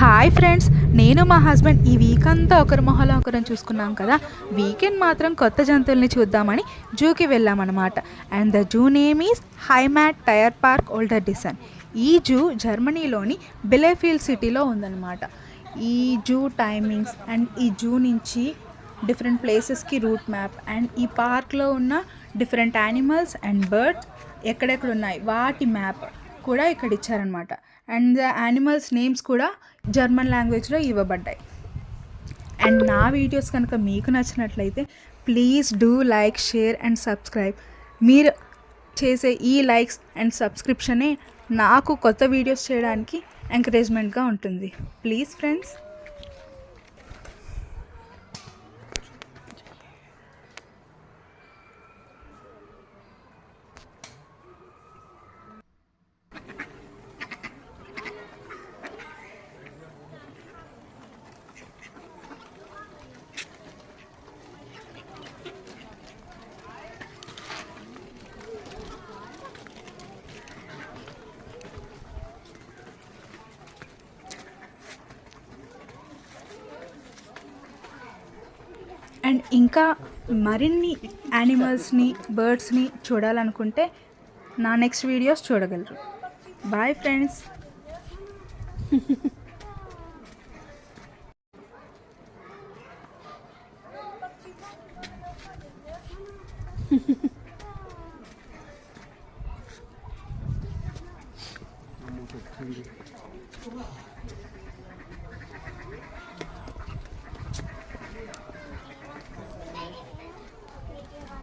Hi friends, నేను మా husband ఈ వీక్ అంతా ఒకరి మొహలో ఒకరం చూసుకున్నాం కదా. వీకెండ్ మాత్రం కొత్త జంతువుల్ని చూద్దామని జూకి వెళ్ళామన్నమాట. And the zoo name is Heimat Tierpark ఓల్డర్ డిసన్. ఈ జూ జర్మనీలోని బిలెఫీల్డ్ సిటీలో ఉందన్నమాట. ఈ జూ టైమింగ్స్ అండ్ ఈ జూ నుంచి డిఫరెంట్ ప్లేసెస్కి రూట్ మ్యాప్ అండ్ ఈ పార్క్లో ఉన్న డిఫరెంట్ యానిమల్స్ అండ్ బర్డ్స్ ఎక్కడెక్కడ ఉన్నాయి వాటి మ్యాప్ కూడా ఇక్కడ ఇచ్చారనమాట. అండ్ ద యానిమల్స్ నేమ్స్ కూడా జర్మన్ లాంగ్వేజ్లో ఇవ్వబడ్డాయి. అండ్ నా వీడియోస్ కనుక మీకు నచ్చినట్లయితే please do like, share and subscribe. మీరు చేసే ఈ లైక్స్ అండ్ సబ్స్క్రిప్షనే నాకు కొత్త వీడియోస్ చేయడానికి ఎంకరేజ్మెంట్గా ఉంటుంది. Please friends. అండ్ ఇంకా మరిన్ని యానిమల్స్ని, బర్డ్స్ని చూడాలనుకుంటే నా నెక్స్ట్ వీడియోస్ చూడగలరు. Bye friends.